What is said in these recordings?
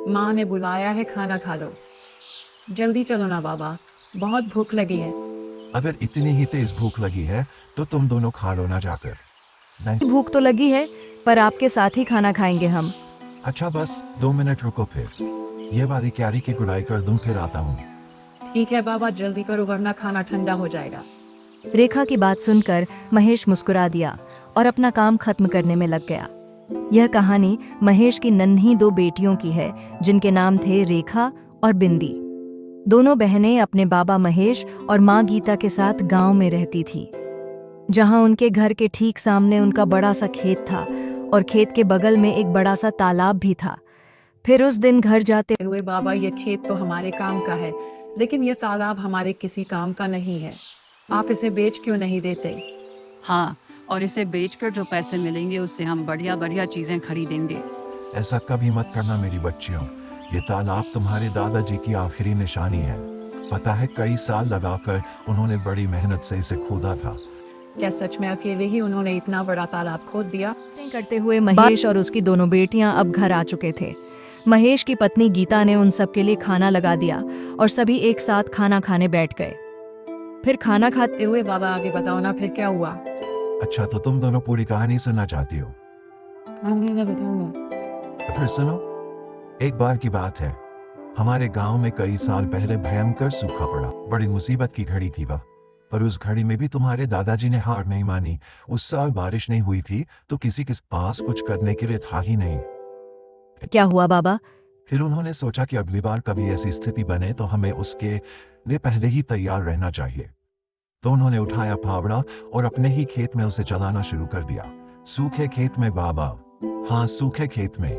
माँ ने बुलाया है, खाना खा लो। जल्दी चलो ना बाबा, बहुत भूख लगी है। अगर इतनी ही तेज भूख लगी है तो तुम दोनों खा लो ना जाकर। नहीं। भूख तो लगी है, पर आपके साथ ही खाना खाएंगे हम। अच्छा बस 2 मिनट रुको, फिर ये वाली क्यारी की गुड़ाई कर दूं, फिर आता हूँ। ठीक है बाबा, जल्दी करो वरना खाना ठंडा हो जाएगा। रेखा की बात सुनकर महेश मुस्कुरा दिया और अपना काम खत्म करने में लग गया। यह कहानी महेश की नन्ही दो बेटियों की है, जिनके नाम थे रेखा और बिंदी। दोनों बहनें अपने बाबा महेश और माँ गीता के साथ गांव में रहती थी, जहां उनके घर के ठीक सामने उनका बड़ा सा खेत था और खेत के बगल में एक बड़ा सा तालाब भी था। फिर उस दिन घर जाते हुए बाबा, ये खेत तो हमारे काम का है, लेकिन ये तालाब हमारे किसी काम का नहीं है। आप इसे बेच क्यों नहीं देते? हाँ, और इसे बेचकर जो पैसे मिलेंगे उससे हम बढ़िया बढ़िया चीजें खरीदेंगे। ऐसा कभी मत करना मेरी बच्चियों। ये तालाब तुम्हारे दादाजी की आखिरी निशानी है। पता है, कई साल लगाकर उन्होंने बड़ी मेहनत से इसे खोदा था। क्या सच में अकेले ही उन्होंने इतना बड़ा तालाब खोद दिया? करते हुए महेश और उसकी दोनों बेटियां अब घर आ चुके थे। महेश की पत्नी गीता ने उन सब के लिए खाना लगा दिया और सभी एक साथ खाना खाने बैठ गए। फिर खाना खाते हुए बाबा, आगे बताओ ना, फिर क्या हुआ? अच्छा तो तुम दोनों पूरी कहानी सुनना चाहती हो? मैं बताऊंगा। तो फिर सुनो। एक बार की बात है, हमारे गांव में कई साल पहले भयंकर सूखा पड़ा। बड़ी मुसीबत की घड़ी थी वह। पर उस घड़ी में भी तुम्हारे दादाजी ने हार नहीं मानी। उस साल बारिश नहीं हुई थी तो किसी के पास कुछ करने के लिए था ही नहीं। क्या हुआ बाबा? फिर उन्होंने सोचा कि अगली बार कभी ऐसी स्थिति बने तो हमें उसके लिए पहले ही तैयार रहना चाहिए। तो उन्होंने उठाया फावड़ा और अपने ही खेत में उसे चलाना शुरू कर दिया। सूखे खेत में बाबा, हाँ सूखे खेत में।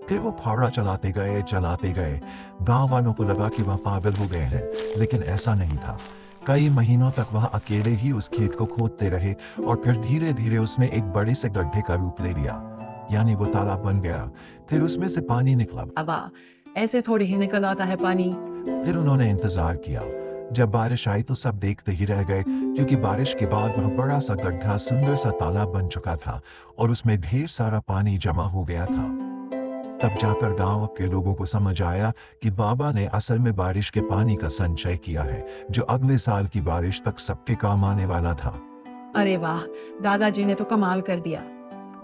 फिर वो फावड़ा चलाते गए। गांव वालों को लगा कि वह पागल हो गए हैं, लेकिन ऐसा नहीं था। कई महीनों तक वह अकेले ही उस खेत को खोदते रहे और फिर धीरे धीरे उसने एक बड़े से गड्ढे का रूप ले लिया, यानी वो तालाब बन गया। फिर उसमें से पानी निकला। बाबा, ऐसे थोड़ी ही निकल आता है पानी। फिर उन्होंने इंतजार किया। जब बारिश आई तो सब देखते ही रह गए, क्योंकि बारिश के बाद वह बड़ा सा गड्ढा सुंदर सा तालाब बन चुका था और उसमें ढेर सारा पानी जमा हो गया था। तब जाकर गांव के लोगों को समझ आया कि बाबा ने असल में बारिश के पानी का संचय किया है, जो अगले साल की बारिश तक सबके काम आने वाला था। अरे वाह, दादाजी ने तो कमाल कर दिया।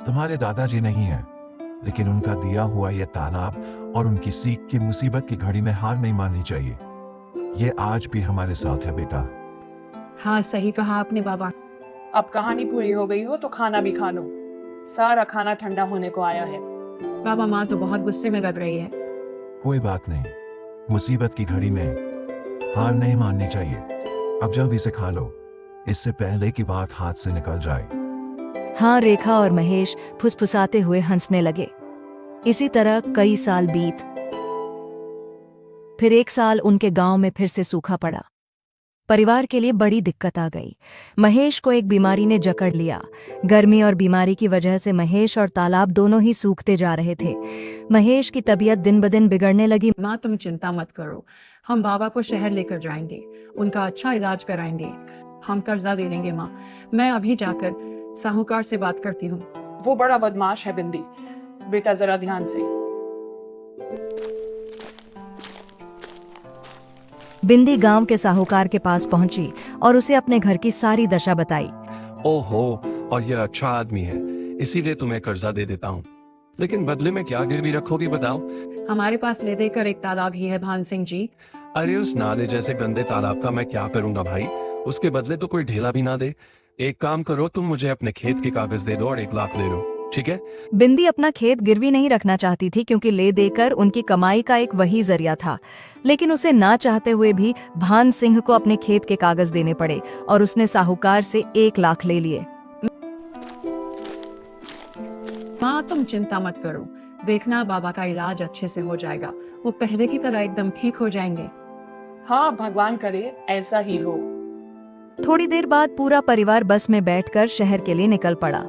तुम्हारे दादाजी नहीं है, लेकिन उनका दिया हुआ यह तालाब और उनकी सीख की मुसीबत की घड़ी में हार नहीं माननी चाहिए। ये आज भी हमारे साथ है बेटा। हाँ, सही कहा आपने बाबा। अब कहानी पूरी हो गई हो तो खाना भी खा लो। सारा खाना ठंडा होने को आया है। बाबा, माँ तो बहुत गुस्से में लग रही है। कोई बात नहीं, मुसीबत की घड़ी में हार नहीं माननी चाहिए। अब जल्दी से खा लो, इससे पहले कि बात हाथ से निकल जाए। हाँ, रेखा और महेश फुसफुसाते हुए हंसने लगे। इसी तरह कई साल बीत। फिर एक साल उनके गांव में फिर से सूखा पड़ा। परिवार के लिए बड़ी दिक्कत आ गई। महेश को एक बीमारी ने जकड़ लिया। गर्मी और बीमारी की वजह से महेश और तालाब दोनों ही सूखते जा रहे थे। महेश की तबीयत दिन ब दिन बिगड़ने लगी। माँ, तुम चिंता मत करो, हम बाबा को शहर लेकर जाएंगे, उनका अच्छा इलाज कराएंगे। हम कर्जा दे देंगे माँ। मैं अभी जाकर साहूकार से बात करती हूँ। वो बड़ा बदमाश है बिंदी। बेटा जरा ध्यान से। बिंदी गांव के साहूकार के पास पहुंची और उसे अपने घर की सारी दशा बताई। ओहो, और यह अच्छा आदमी है, इसीलिए तुम्हें कर्जा दे देता हूँ। लेकिन बदले में क्या गिरवी रखोगी बताओ? हमारे पास ले देकर एक तालाब ही है भान सिंह जी। अरे उस नाले जैसे गंदे तालाब का मैं क्या करूंगा भाई? उसके बदले तो कोई ढेला भी ना दे। एक काम करो, तुम मुझे अपने खेत के कागज दे दो और 1 लाख ले लो, ठीक है? बिंदी अपना खेत गिरवी नहीं रखना चाहती थी, क्योंकि ले देकर उनकी कमाई का एक वही जरिया था। लेकिन उसे ना चाहते हुए भी भान सिंह को अपने खेत के कागज देने पड़े और उसने साहूकार से 1 लाख ले लिए। माँ, तुम चिंता मत करो, देखना बाबा का इलाज अच्छे से हो जाएगा। वो पहले की तरह एकदम ठीक हो जाएंगे। हाँ, भगवान करे ऐसा ही हो। थोड़ी देर बाद पूरा परिवार बस में बैठकर शहर के लिए निकल पड़ा।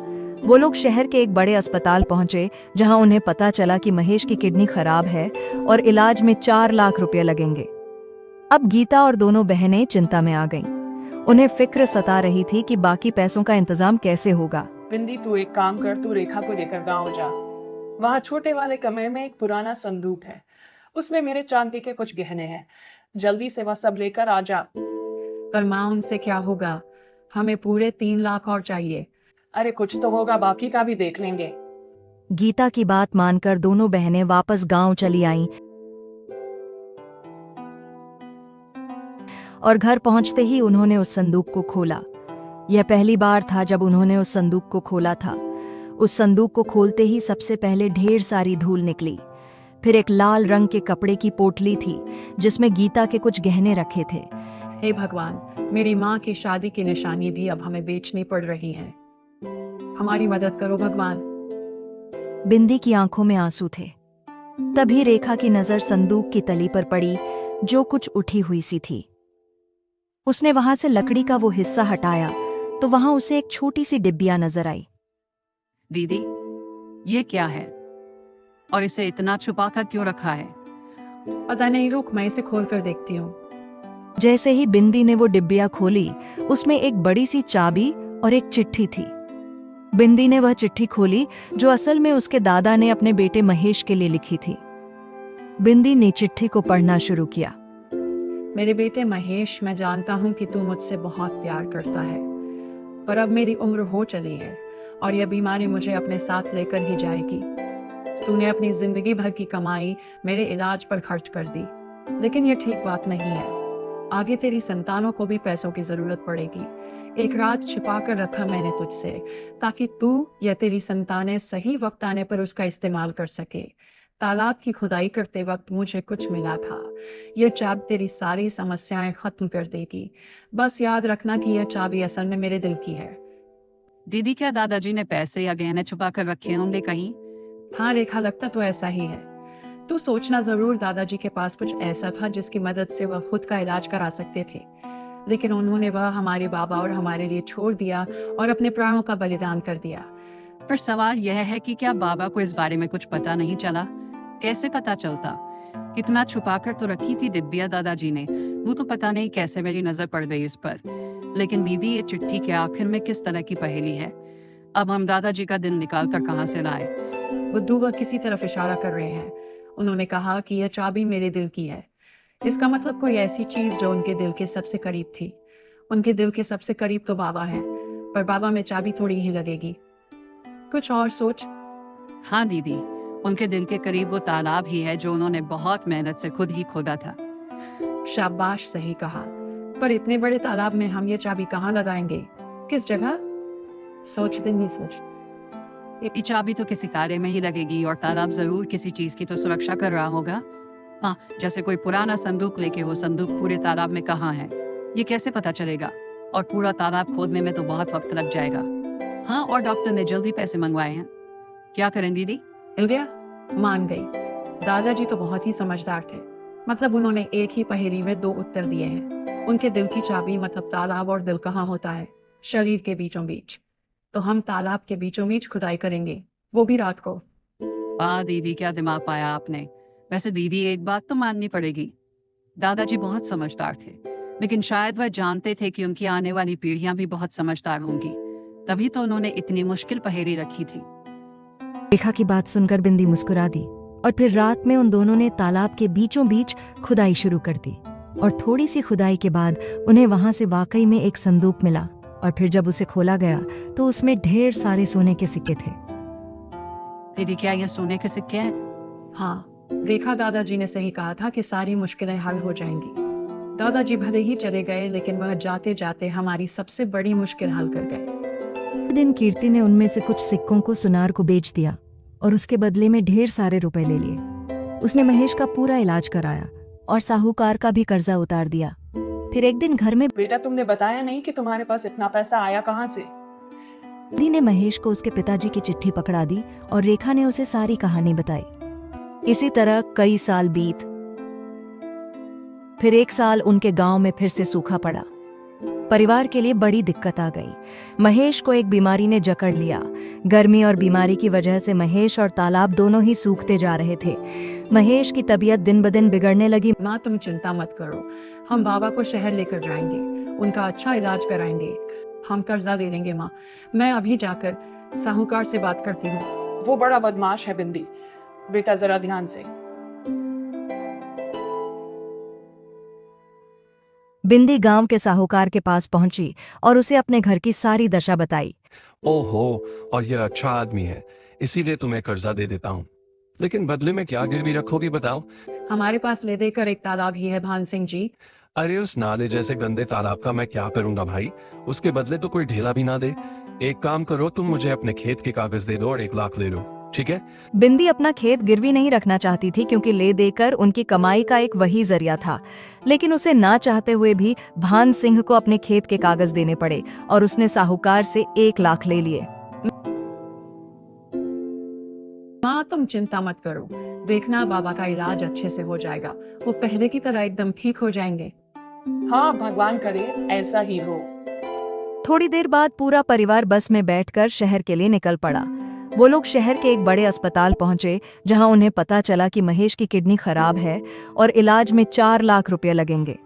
वो लोग शहर के एक बड़े अस्पताल पहुंचे, जहां उन्हें पता चला कि महेश की किडनी खराब है और इलाज में 4 लाख रुपए लगेंगे। अब गीता और दोनों बहनें चिंता में आ गईं। उन्हें फिक्र सता रही थी कि बाकी पैसों का इंतजाम कैसे होगा। बिंदी, तू एक काम कर, तू रेखा को लेकर गाँव जा। वहाँ छोटे वाले कमरे में एक पुराना संदूक है। उसमें मेरे चांदी के कुछ गहने हैं। जल्दी से वह सब लेकर आ जा। पर माँ उनसे क्या होगा? हमें पूरे 3 लाख और चाहिए। अरे कुछ तो होगा, बाकी का भी देख लेंगे। गीता की बात मानकर दोनों बहनें वापस गांव चली आईं और घर पहुंचते ही उन्होंने उस संदूक को खोला। यह पहली बार था जब उन्होंने उस संदूक को खोला था। उस संदूक को खोलते ही सबसे पहले ढेर सारी धूल निकली। फिर एक लाल रंग के कपड़े की पोटली थी जिसमें गीता के कुछ गहने रखे थे। हे भगवान, मेरी माँ की शादी की निशानी भी अब हमें बेचनी पड़ रही है। हमारी मदद करो भगवान। बिंदी की आंखों में आंसू थे। तभी रेखा की नजर संदूक की तली पर पड़ी जो कुछ उठी हुई सी थी। उसने वहां से लकड़ी का वो हिस्सा हटाया तो वहां उसे एक छोटी सी डिब्बिया नजर आई। दीदी, ये क्या है और इसे इतना छुपा कर क्यों रखा है? पता नहीं, रुक मैं इसे खोल कर देखती हूँ। जैसे ही बिंदी ने वो डिब्बिया खोली, उसमें एक बड़ी सी चाबी और एक चिट्ठी थी। बिंदी ने वह चिट्ठी खोली जो असल में उसके दादा ने अपने बेटे महेश के लिए लिखी थी। बिंदी ने चिट्ठी को पढ़ना शुरू किया। मेरे बेटे महेश, मैं जानता हूँ कि तू मुझसे बहुत प्यार करता है, पर अब मेरी उम्र हो चली है और यह बीमारी मुझे अपने साथ लेकर ही जाएगी। तूने अपनी जिंदगी भर की कमाई मेरे इलाज पर खर्च कर दी, लेकिन यह ठीक बात नहीं है। आगे तेरी संतानों को भी पैसों की जरूरत पड़ेगी। एक राज छिपा कर रखा मैंने तुझसे, ताकि तू या तेरी संतानें सही वक्त आने पर उसका इस्तेमाल कर सके। तालाब की खुदाई करते वक्त मुझे कुछ मिला था। यह चाबी तेरी सारी समस्याएं खत्म कर देगी। बस याद रखना कि यह चाबी असल में मेरे दिल की है। दीदी, क्या दादाजी ने पैसे या गहने छुपा कर रखे होंगे कहीं? हाँ रेखा, लगता तो ऐसा ही है। तू सोचना जरूर, दादाजी के पास कुछ ऐसा था जिसकी मदद से वह खुद का इलाज करा सकते थे, लेकिन उन्होंने वह हमारे बाबा और हमारे लिए छोड़ दिया और अपने प्राणों का बलिदान कर दिया। पर सवाल यह है कि क्या बाबा को इस बारे में कुछ पता नहीं चला? कैसे पता चलता? कितना छुपा कर तो रखी थी डिब्बिया दादाजी ने। वो तो पता नहीं कैसे मेरी नजर पड़ गई इस पर। लेकिन दीदी, ये चिट्ठी के आखिर में किस तरह की पहेली है? अब हम दादाजी का दिल निकाल कर कहाँ से लाए? बुद्धू वह किसी तरफ इशारा कर रहे हैं। उन्होंने कहा कि यह चाबी मेरे दिल की है। इसका मतलब कोई ऐसी चीज जो उनके दिल के सबसे करीब थी। उनके दिल के सबसे करीब तो बाबा है, पर बाबा में चाबी थोड़ी ही लगेगी। कुछ और सोच। हाँ दीदी, उनके दिल के करीब वो तालाब ही है जो उन्होंने बहुत मेहनत से खुद ही खोदा था। शाबाश, सही कहा। पर इतने बड़े तालाब में हम ये चाबी कहाँ लगाएंगे? किस जगह? सोच बिंदी, सोच। ये चाबी तो किसी तारे में ही लगेगी और तालाब जरूर किसी चीज की तो सुरक्षा कर रहा होगा। हाँ, जैसे कोई पुराना संदूक लेके वो संदूक पूरे तालाब में कहाँ है, ये कैसे पता चलेगा? और पूरा तालाब खोदने में तो बहुत वक्त लग जाएगा। हाँ, और डॉक्टर ने जल्दी पैसे मंगवाए हैं। क्या करें दीदी? इल्विया मान गई। दादाजी तो बहुत ही समझदार थे। मतलब उन्होंने एक ही पहेली में 2 उत्तर दिए हैं। उनके दिल की चाबी मतलब तालाब, और दिल कहाँ होता है? शरीर के बीचों बीच। तो हम तालाब के बीचों बीच खुदाई करेंगे, वो भी रात को। वाह दीदी, क्या दिमाग पाया आपने। वैसे दीदी, एक बात तो माननी पड़ेगी, दादाजी बहुत समझदार थे, लेकिन शायद वह जानते थे कि उनकी आने वाली पीढ़ियां भी बहुत समझदार होंगी, तभी तो उन्होंने इतनी मुश्किल पहेली रखी थी। रेखा की बात सुनकर बिंदी मुस्कुरा दी और फिर रात में उन दोनों ने तालाब के बीचों बीच खुदाई शुरू कर दी। और थोड़ी सी खुदाई के बाद उन्हें वहां से वाकई में एक संदूक मिला। और फिर जब उसे खोला गया तो उसमें ढेर सारे सोने के सिक्के थे। दीदी, क्या ये सोने के सिक्के हैं? हाँ, रेखा, दादाजी ने सही कहा था कि सारी मुश्किलें हल हो जाएंगी। दादाजी भले ही चले गए, लेकिन वह जाते जाते हमारी सबसे बड़ी मुश्किल हल कर गए। दिन कीर्ति ने उनमें से कुछ सिक्कों को सुनार को बेच दिया और उसके बदले में ढेर सारे रुपए ले लिए। उसने महेश का पूरा इलाज कराया और साहूकार का भी कर्जा उतार दिया। फिर एक दिन घर में बेटा, तुमने बताया नहीं कि तुम्हारे पास इतना पैसा आया कहाँ से? बिंदी ने महेश को उसके पिताजी की चिट्ठी पकड़ा दी और रेखा ने उसे सारी कहानी बताई। इसी तरह कई साल बीत। फिर एक साल उनके गांव में फिर से सूखा पड़ा। परिवार के लिए बड़ी दिक्कत आ गई। महेश को एक बीमारी ने जकड़ लिया। गर्मी और बीमारी की वजह से महेश और तालाब दोनों ही सूखते जा रहे थे। महेश की तबीयत दिन ब दिन बिगड़ने लगी। माँ, तुम चिंता मत करो, हम बाबा को शहर लेकर जाएंगे, उनका अच्छा इलाज कराएंगे। हम कर्जा दे देंगे माँ। मैं अभी जाकर साहूकार से बात करती हूँ। वो बड़ा बदमाश है बिंदी। बेटा जरा ध्यान से। बिंदी गांव के साहूकार के पास पहुंची और उसे अपने घर की सारी दशा बताई। ओहो, और यह अच्छा आदमी है, इसीलिए तुम्हें कर्जा दे देता हूँ। लेकिन बदले में क्या गिरवी रखोगी बताओ? हमारे पास ले देकर एक तालाब ही है भान सिंह जी। अरे उस नाले जैसे गंदे तालाब का मैं क्या करूंगा भाई? उसके बदले तो कोई ढेला भी ना दे। एक काम करो, तुम मुझे अपने खेत के कागज दे दो और 1 लाख ले लो, ठीक है? बिंदी अपना खेत गिरवी नहीं रखना चाहती थी क्योंकि ले देकर उनकी कमाई का एक वही जरिया था, लेकिन उसे ना चाहते हुए भी भान सिंह को अपने खेत के कागज देने पड़े और उसने साहूकार से 1 लाख ले लिए। माँ तुम चिंता मत करो, देखना बाबा का इलाज अच्छे से हो जाएगा। वो पहले की तरह एकदम ठीक हो जाएंगे। हाँ भगवान करे ऐसा ही हो। थोड़ी देर बाद पूरा परिवार बस में बैठकर शहर के लिए निकल पड़ा। वो लोग शहर के एक बड़े अस्पताल पहुंचे जहां उन्हें पता चला कि महेश की किडनी खराब है और इलाज में 4 लाख रुपए लगेंगे।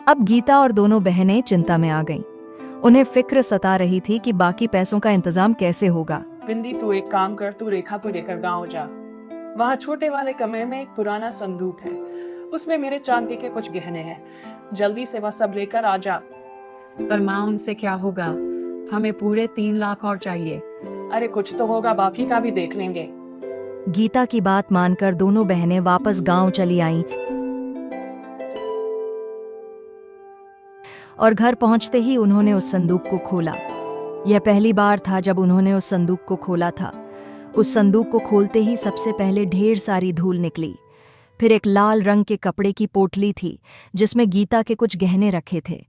अब गीता और दोनों बहनें चिंता में आ गईं। उन्हें फिक्र सता रही थी कि बाकी पैसों का इंतजाम कैसे होगा। बिंदी तू एक काम कर, तू रेखा को लेकर गांव जा। वहाँ छोटे वाले कमरे में एक पुराना संदूक है, उसमें मेरे चांदी के कुछ गहने हैं। जल्दी से वह सब लेकर आ जा। पर माँ उनसे क्या होगा? हमें पूरे 3 लाख और चाहिए। अरे कुछ तो होगा, बाकी का भी देख लेंगे। गीता की बात मानकर दोनों बहनें वापस गांव चली आईं और घर पहुंचते ही उन्होंने उस संदूक को खोला। यह पहली बार था जब उन्होंने उस संदूक को खोला था। उस संदूक को खोलते ही सबसे पहले ढेर सारी धूल निकली। फिर एक लाल रंग के कपड़े की पोटली थी जिसमें गीता के कुछ गहने रखे थे।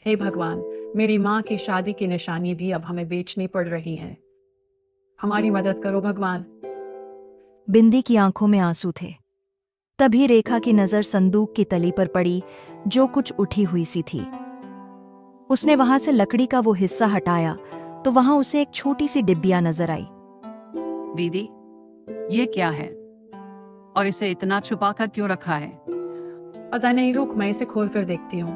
हे भगवान, मेरी माँ की शादी की निशानी भी अब हमें बेचनी पड़ रही है। हमारी मदद करो भगवान। बिंदी की आंखों में आंसू थे। तभी रेखा की नजर संदूक की तली पर पड़ी जो कुछ उठी हुई सी थी। उसने वहां से लकड़ी का वो हिस्सा हटाया तो वहां उसे एक छोटी सी डिब्बिया नजर आई। दीदी, ये क्या है और इसे इतना छुपा कर क्यों रखा है? पता नहीं, रुक मैं इसे खोल कर देखती हूँ।